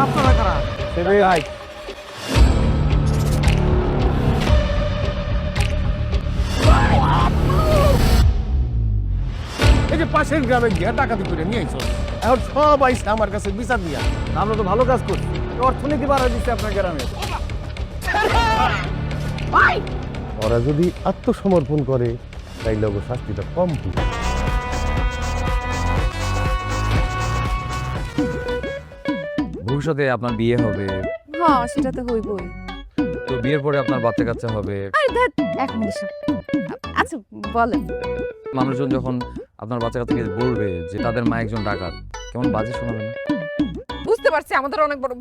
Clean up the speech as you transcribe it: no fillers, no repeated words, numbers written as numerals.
আপনারা কারা? সেবে ভাই এই যে পাশের গ্রামে গিয়া ডাকাতি করে নিয়ে আইছো, এখন সব আইসে আমার কাছে বিচার দিয়া। আমরা তো ভালো কাজ করছি, অর্থনীতি বাড়াই দিচ্ছে আপনার গ্রামে। ওরা যদি আত্মসমর্পণ করে তাইলে ওকে শাস্তিটা কম হবে। ভবিষ্যতে আপনার বিয়ে হবে, হ্যাঁ সেটা তো হইবই। তো বিয়ের পরে আপনার বাচ্চা কাচ্চা হবে। আরে ধ্যাৎ, এখন এসব। আচ্ছা বলেন। মানুষজন যখন আপনার বাচ্চা কাচ্চাকে বলবে যে তাদের মা একজন ডাকাত, কেমন বাজে শোনাবে না? বুঝতে পারছি আমাদের অনেক বড়